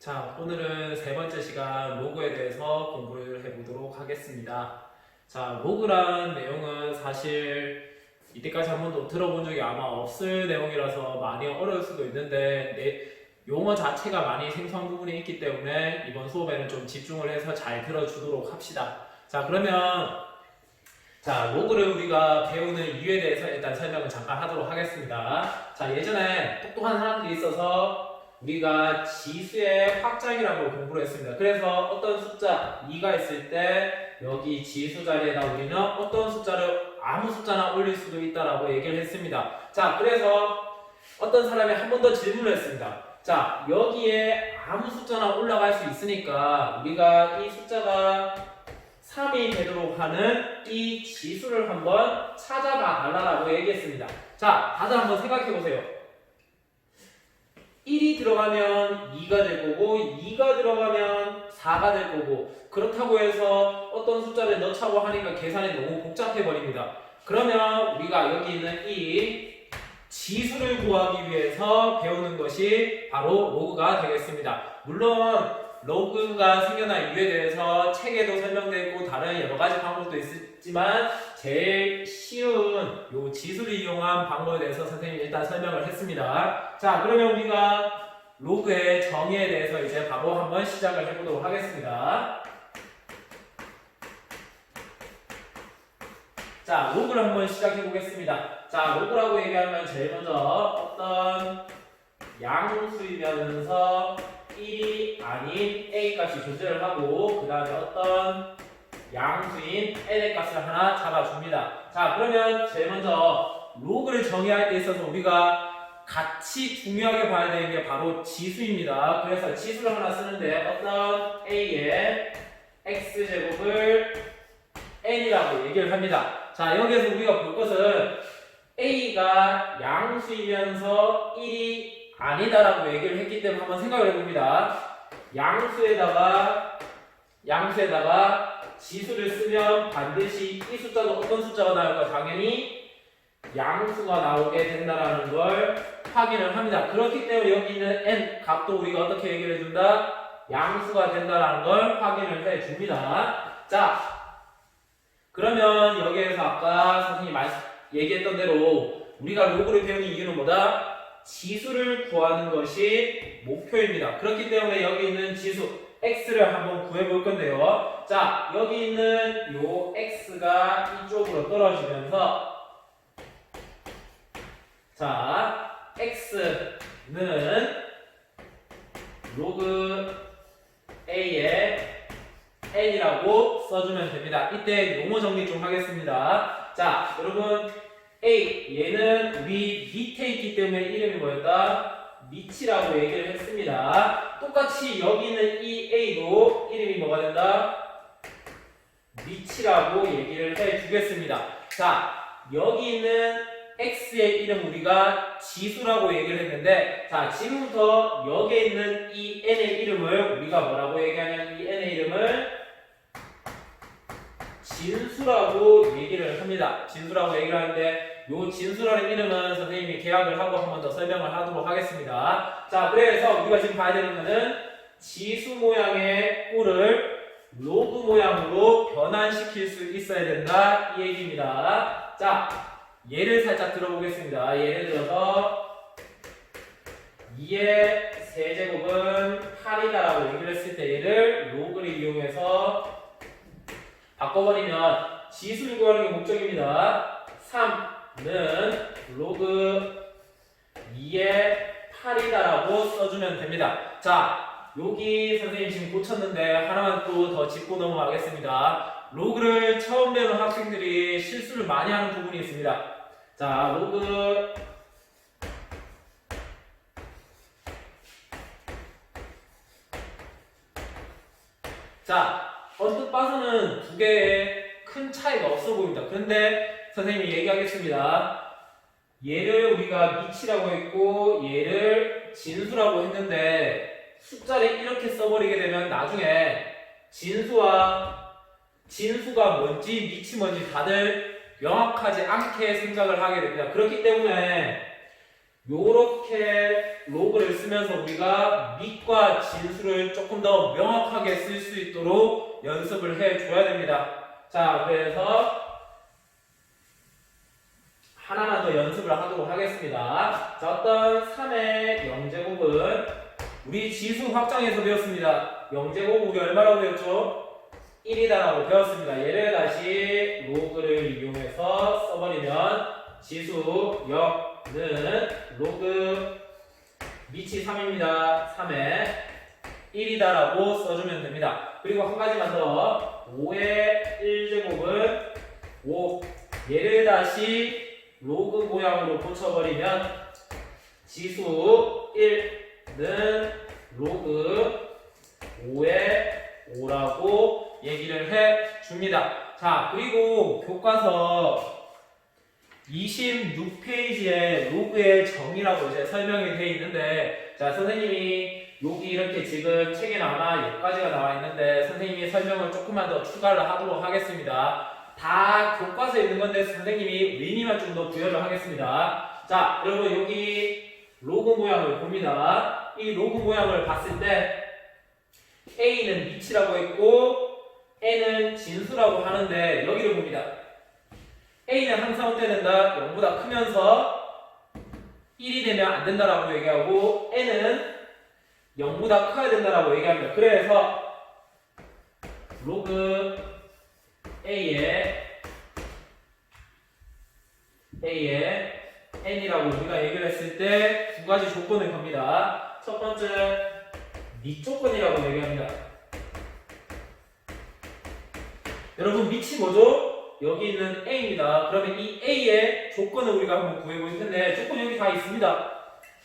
자, 오늘은 세 번째 시간 로그에 대해서 공부를 해보도록 하겠습니다. 자, 로그란 내용은 사실 이때까지 한 번도 들어본 적이 아마 없을 내용이라서 많이 어려울 수도 있는데 용어 자체가 많이 생소한 부분이 있기 때문에 이번 수업에는 좀 집중을 해서 잘 들어주도록 합시다. 자, 그러면 로그를 우리가 배우는 이유에 대해서 일단 설명을 잠깐 하도록 하겠습니다. 자, 예전에 똑똑한 사람들이 있어서 우리가 지수의 확장이라는 걸 공부를 했습니다. 그래서 어떤 숫자 2가 있을 때 여기 지수 자리에다 우리는 어떤 숫자를 아무 숫자나 올릴 수도 있다라고 얘기를 했습니다. 자, 그래서 어떤 사람이 한 번 더 질문을 했습니다. 자, 여기에 아무 숫자나 올라갈 수 있으니까 우리가 이 숫자가 3이 되도록 하는 이 지수를 한번 찾아봐 달라고 얘기했습니다. 자, 다들 한번 생각해 보세요. 1이 들어가면 2가 될 거고 2가 들어가면 4가 될 거고 그렇다고 해서 어떤 숫자를 넣자고 하니까 계산이 너무 복잡해 버립니다. 그러면 우리가 여기 있는 이 지수를 구하기 위해서 배우는 것이 바로 로그가 되겠습니다. 물론 로그가 생겨난 이유에 대해서 책에도 설명되어 있고 다른 여러 가지 방법도 있지만 제일 쉬운 요 지수를 이용한 방법에 대해서 선생님이 일단 설명을 했습니다. 자, 그러면 우리가 로그의 정의에 대해서 이제 바로 한번 시작을 해보도록 하겠습니다. 자, 로그를 한번 시작해 보겠습니다. 자, 로그라고 얘기하면 제일 먼저 어떤 양수이면서 1이 아닌 a 값이 존재를 하고 그 다음에 어떤 양수인 n의 값을 하나 잡아줍니다. 자, 그러면 제일 먼저 로그를 정의할 때 있어서 우리가 같이 중요하게 봐야 되는 게 바로 지수입니다. 그래서 지수를 하나 쓰는데 어떤 a의 x제곱을 n이라고 얘기를 합니다. 자, 여기에서 우리가 볼 것은 a가 양수이면서 1이 아니다라고 얘기를 했기 때문에 한번 생각을 해봅니다. 양수에다가 지수를 쓰면 반드시 이 숫자도 어떤 숫자가 나올까? 당연히 양수가 나오게 된다라는 걸 확인을 합니다. 그렇기 때문에 여기 있는 n 값도 우리가 어떻게 얘기를 해준다? 양수가 된다라는 걸 확인을 해줍니다. 자, 그러면 여기에서 아까 선생님이 얘기했던 대로 우리가 로그를 배우는 이유는 뭐다? 지수를 구하는 것이 목표입니다. 그렇기 때문에 여기 있는 지수 x를 한번 구해볼 건데요. 자, 여기 있는 요 x가 이쪽으로 떨어지면서 자, x는 로그 a의 n이라고 써주면 됩니다. 이때 용어 정리 좀 하겠습니다. 자, 여러분 A, 얘는 우리 밑에 있기 때문에 이름이 뭐였다? 밑이라고 얘기를 했습니다. 똑같이 여기 있는 이 A도 이름이 뭐가 된다? 밑이라고 얘기를 해주겠습니다. 자, 여기 있는 X의 이름 우리가 지수라고 얘기를 했는데 자, 지금부터 여기에 있는 이 N의 이름을 우리가 뭐라고 얘기하냐면 이 N의 이름을 진수라고 얘기를 합니다. 진수라고 얘기를 하는데 요 진수라는 이름은 선생님이 계약을 하고 한 번 더 설명을 하도록 하겠습니다. 자, 그래서 우리가 지금 봐야 되는 거는 지수 모양의 꼴을 로그 모양으로 변환시킬 수 있어야 된다 이 얘기입니다. 자, 예를 살짝 들어보겠습니다. 예를 들어서 2의 세제곱은 8이다라고 얘기를 했을 때 얘를 로그를 이용해서 바꿔버리면 지수를 구하는 게 목적입니다. 3는 로그 2의 8이다라고 써주면 됩니다. 자, 여기 선생님 지금 고쳤는데 하나만 또 더 짚고 넘어가겠습니다. 로그를 처음 배우는 학생들이 실수를 많이 하는 부분이 있습니다. 자, 로그 자, 언뜻 봐서는 두 개의 큰 차이가 없어 보입니다. 그런데 선생님이 얘기하겠습니다. 얘를 우리가 밑이라고 했고 얘를 진수라고 했는데 숫자를 이렇게 써버리게 되면 나중에 진수가 뭔지 밑이 뭔지 다들 명확하지 않게 생각을 하게 됩니다. 그렇기 때문에 요렇게 로그를 쓰면서 우리가 밑과 진수를 조금 더 명확하게 쓸 수 있도록 연습을 해줘야 됩니다. 자, 그래서 하나만 더 연습을 하도록 하겠습니다. 자, 어떤 3의 0제곱은 우리 지수 확장에서 배웠습니다. 0제곱 우리 얼마라고 배웠죠? 1이다라고 배웠습니다. 얘를 다시 로그를 이용해서 써버리면 지수 0는 로그 밑이 3입니다. 3에 1이다라고 써주면 됩니다. 그리고 한 가지만 더 5의 1제곱은 5 얘를 다시 로그 모양으로 고쳐버리면 지수 1는 로그 5의 5라고 얘기를 해줍니다. 자, 그리고 교과서 26페이지에 로그의 정의라고 이제 설명이 되어 있는데, 자, 선생님이 여기 이렇게 지금 책에 아마 여기까지가 나와 있는데 선생님이 설명을 조금만 더 추가를 하도록 하겠습니다. 다 교과서에 있는 건데 선생님이 의미만 좀 더 부여를 하겠습니다. 자, 여러분 여기 로그 모양을 봅니다. 이 로그 모양을 봤을 때 A는 밑이라고 했고 N은 진수라고 하는데 여기를 봅니다. A는 항상 어떻게 된다? 0보다 크면서 1이 되면 안 된다라고 얘기하고 N은 0보다 커야 된다라고 얘기합니다. 그래서 로그 A의 N이라고 우리가 얘기를 했을 때 두 가지 조건을 겁니다. 첫 번째, 밑 조건이라고 얘기합니다. 여러분 밑이 뭐죠? 여기 있는 A입니다. 그러면 이 A의 조건을 우리가 한번 구해볼 텐데 조건 여기 다 있습니다.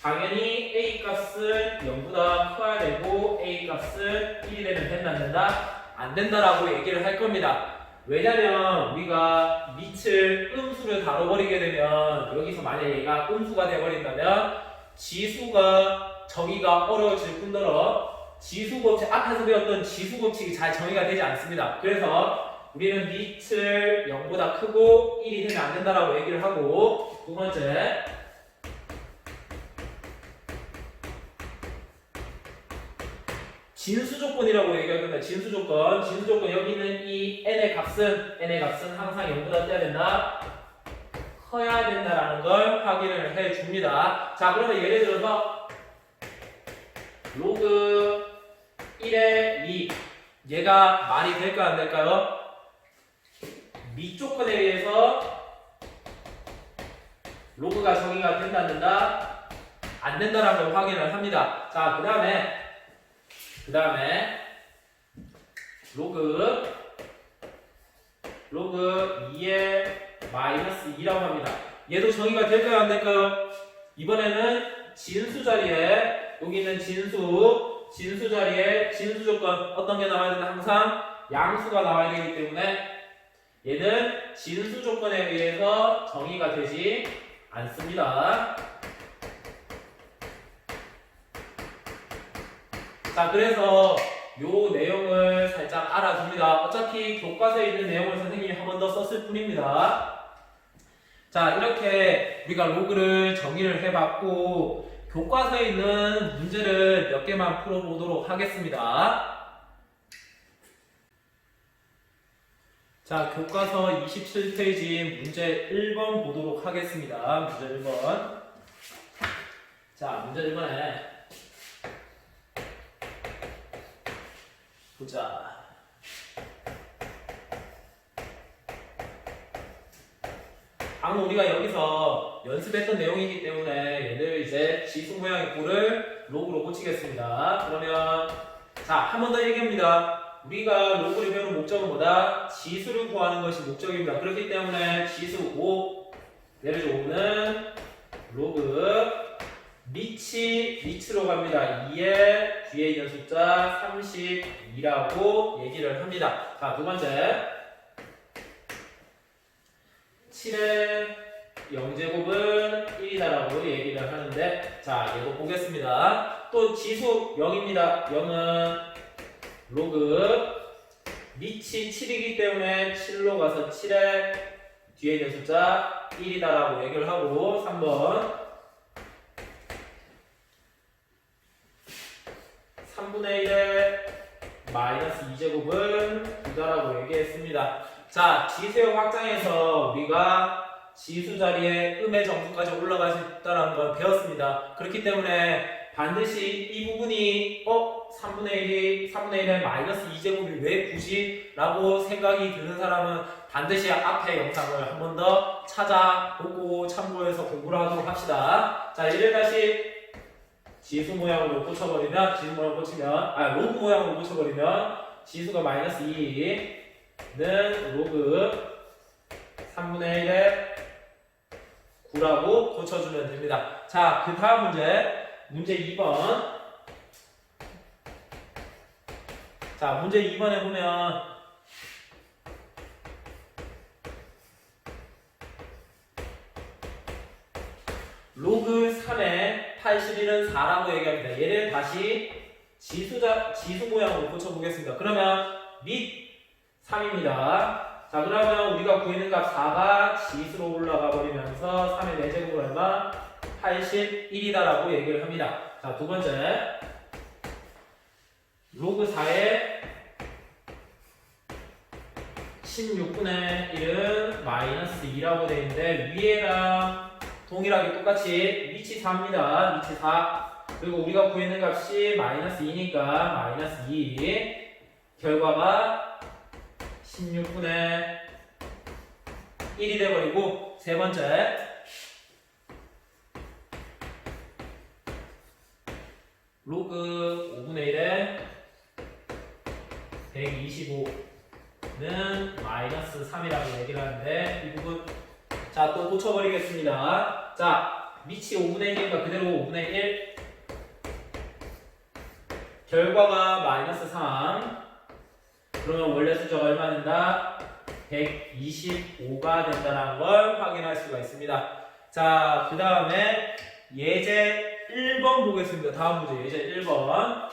당연히 A 값은 0보다 커야 되고 A 값은 1이 되면 된다 안 된다? 안 된다라고 얘기를 할 겁니다. 왜냐면 우리가 밑을 음수를 다뤄버리게 되면 여기서 만약에 얘가 음수가 되어버린다면 지수가 정의가 어려워질 뿐더러 지수법칙 앞에서 배웠던 지수법칙이 잘 정의가 되지 않습니다. 그래서 우리는 밑을 0보다 크고 1이 되면 안 된다라고 얘기를 하고, 두 번째 진수 조건이라고 얘기할 겁니다. 진수 조건. 진수 조건 여기 있는 이 n의 값은 항상 0보다 떼야 된다. 커야 된다라는 걸 확인을 해 줍니다. 자, 그러면 예를 들어서 로그 1의 2 얘가 말이 될까요 안 될까요? 밑 조건에 의해서 로그가 정의가 된다 안 된다? 안 된다라는 걸 확인을 합니다. 자, 그 다음에 로그 2의 마이너스 2라고 합니다. 얘도 정의가 될까요 안 될까요? 이번에는 진수 자리에 여기 있는 진수 자리에 진수 조건 어떤 게 나와야 된다? 항상 양수가 나와야 되기 때문에 얘는 진수 조건에 의해서 정의가 되지 않습니다. 자, 그래서 요 내용을 살짝 알아둡니다. 어차피 교과서에 있는 내용을 선생님이 한 번 더 썼을 뿐입니다. 자, 이렇게 우리가 로그를 정의를 해봤고 교과서에 있는 문제를 몇 개만 풀어보도록 하겠습니다. 자, 교과서 27페이지 문제 1번 보도록 하겠습니다. 문제 1번. 자, 문제 1번에 보자. 방금 우리가 여기서 연습했던 내용이기 때문에 얘들 이제 지수 모양의 꼴을 로그로 고치겠습니다. 그러면 자, 한 번 더 얘기합니다. 우리가 로그를 배우는 목적은 뭐다? 지수를 구하는 것이 목적입니다. 그렇기 때문에 지수 5, 예를 들어 5는 로그 밑으로 갑니다. 2의 뒤에 있는 숫자 32라고 얘기를 합니다. 자, 두 번째 7의 0제곱은 1이다라고 얘기를 하는데, 자, 얘도 보겠습니다. 또 지수 0입니다. 0은 로그 밑이 7이기 때문에 7로 가서 7의 뒤에 있는 숫자 1이다라고 얘기를 하고, 3번 3분의 1의 마이너스 2제곱은 9다라고 얘기했습니다. 자, 지수의 확장에서 우리가 지수 자리에 음의 정수까지 올라갈 수 있다는 걸 배웠습니다. 그렇기 때문에 반드시 이 부분이 3분의 1의 마이너스 2제곱이 왜 9지? 라고 생각이 드는 사람은 반드시 앞에 영상을 한 번 더 찾아보고 참고해서 공부를 하도록 합시다. 자, 얘를 다시 지수 모양으로 고쳐버리면, 로그 모양으로 고쳐버리면 지수가 마이너스 2는 로그 3분의 1의 9라고 고쳐주면 됩니다. 자, 그 다음 문제 2번. 자, 문제 2번에 보면 로그 3의 81은 4라고 얘기합니다. 얘를 다시 지수 모양으로 고쳐보겠습니다. 그러면 밑 3입니다. 자, 그러면 우리가 구했는 값 4가 지수로 올라가 버리면서 3의 4제곱은 얼마? 81이다라고 얘기를 합니다. 자, 두 번째. 로그 4의 16분의 1은 마이너스 2라고 되어 있는데 위에랑 동일하게 똑같이 위치 4입니다. 위치 4. 그리고 우리가 구했는 값이 마이너스 2니까 마이너스 2. 결과가 16분의 1이 돼버리고, 세 번째. 로그 5분의 1에 125는 마이너스 3이라고 얘기를 하는데 이 부분 자, 또 고쳐버리겠습니다. 자, 밑이 5분의 1이니까 그대로 5분의 1. 결과가 마이너스 3. 그러면 원래 숫자가 얼마 된다? 125가 된다는 걸 확인할 수가 있습니다. 자, 그 다음에 예제 1번 보겠습니다. 다음 문제 예제 1번.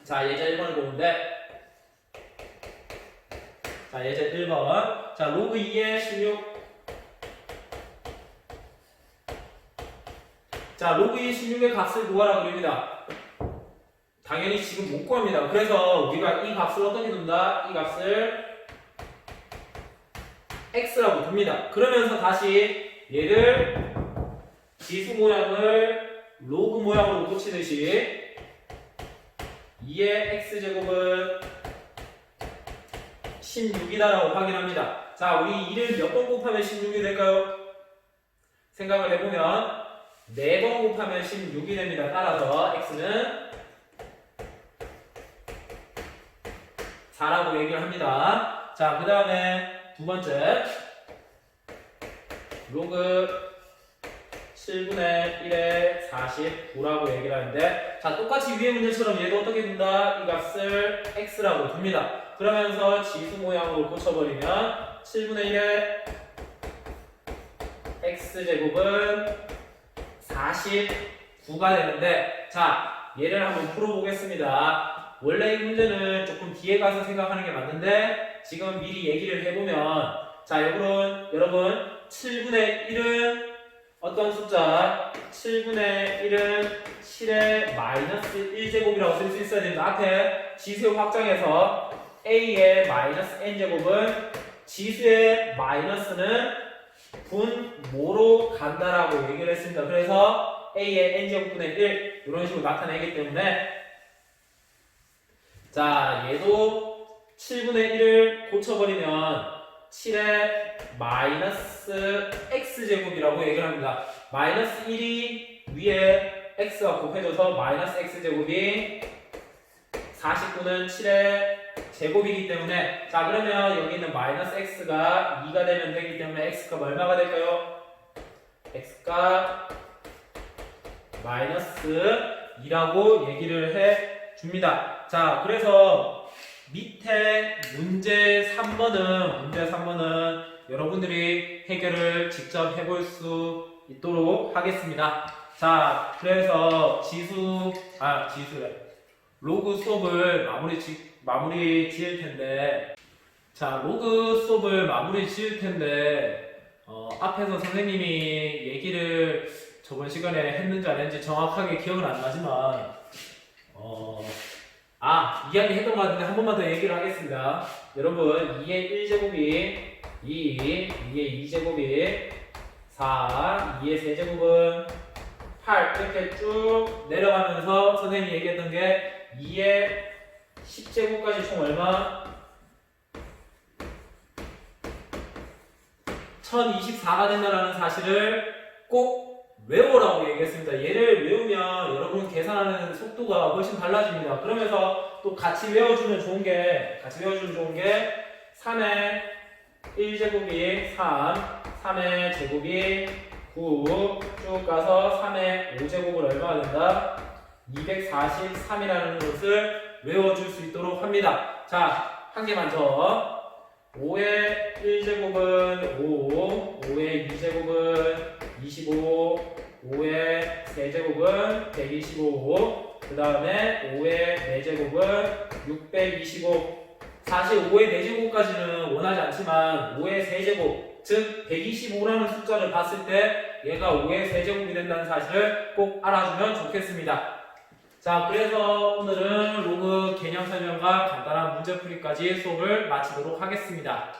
자, 예제 1번을 보는데, 자, 예제 1번. 자, 로그 2의 16. 자, 로그 2의 16의 값을 구하라고 그럽니다. 당연히 지금 못 구합니다. 그래서 우리가 이 값을 어떻게 둔다? 이 값을 x라고 둡니다. 그러면서 다시 얘를 지수 모양을 로그 모양으로 고치듯이 2의 x제곱은 16이다라고 확인합니다. 자, 우리 2를 몇 번 곱하면 16이 될까요? 생각을 해보면 4번 곱하면 16이 됩니다. 따라서 x는 4라고 얘기를 합니다. 자, 그 다음에 두 번째. 로그 7분의 1에 49라고 얘기를 하는데, 자, 똑같이 위의 문제처럼 얘도 어떻게 둔다? 이 값을 x라고 둡니다. 그러면서 지수 모양으로 고쳐버리면 7분의 1의 x제곱은 49가 되는데, 자, 얘를 한번 풀어보겠습니다. 원래 이 문제는 조금 뒤에 가서 생각하는 게 맞는데 지금 미리 얘기를 해보면, 자, 여러분 7분의 1은 어떤 숫자? 7분의 1은 7의 마이너스 1제곱이라고 쓸 수 있어야 됩니다. 앞에 지수 확장해서 a의 마이너스 n제곱은 지수의 마이너스는 분모로 간다라고 얘기를 했습니다. 그래서 a의 n제곱분의 1 이런 식으로 나타내기 때문에, 자, 얘도 7분의 1을 고쳐버리면 7의 마이너스 x제곱이라고 얘기를 합니다. 마이너스 1이 위에 x가 곱해져서 마이너스 x제곱이 49는 7의 제곱이기 때문에, 자, 그러면 여기 있는 마이너스 x가 2가 되면 되기 때문에 x값 얼마가 될까요? x값 마이너스 2라고 얘기를 해 줍니다. 자, 그래서 밑에 문제 3번은 여러분들이 해결을 직접 해볼 수 있도록 하겠습니다. 자, 그래서 로그 수업을 마무리 지을 텐데, 자, 로그 수업을 마무리 지을 텐데, 앞에서 선생님이 얘기를 저번 시간에 했는지 안 했는지 정확하게 기억은 안 나지만, 이야기 했던 것 같은데 한 번만 더 얘기를 하겠습니다. 여러분 2의 1제곱이 2, 2의 2제곱이 4, 2의 세제곱은 8 이렇게 쭉 내려가면서 선생님이 얘기했던 게 2의 10제곱까지 총 얼마? 1024가 된다는 사실을 꼭 외우라고 얘기했습니다. 얘를 외우면 여러분 계산하는 속도가 훨씬 달라집니다. 그러면서 또 같이 외워주면 좋은 게 3의 1제곱이 3, 3의 제곱이 9, 쭉 가서 3의 5제곱은 얼마가 된다? 243이라는 것을 외워줄 수 있도록 합니다. 자, 한 개만 더. 5의 1제곱은 5, 5의 2제곱은 25, 5의 세제곱은 125, 그 다음에 5의 4제곱은 625. 사실 5의 4제곱까지는 원하지 않지만 5의 세제곱, 즉 125라는 숫자를 봤을 때 얘가 5의 세제곱이 된다는 사실을 꼭 알아주면 좋겠습니다. 자, 그래서 오늘은 로그 개념 설명과 간단한 문제풀이까지 수업을 마치도록 하겠습니다.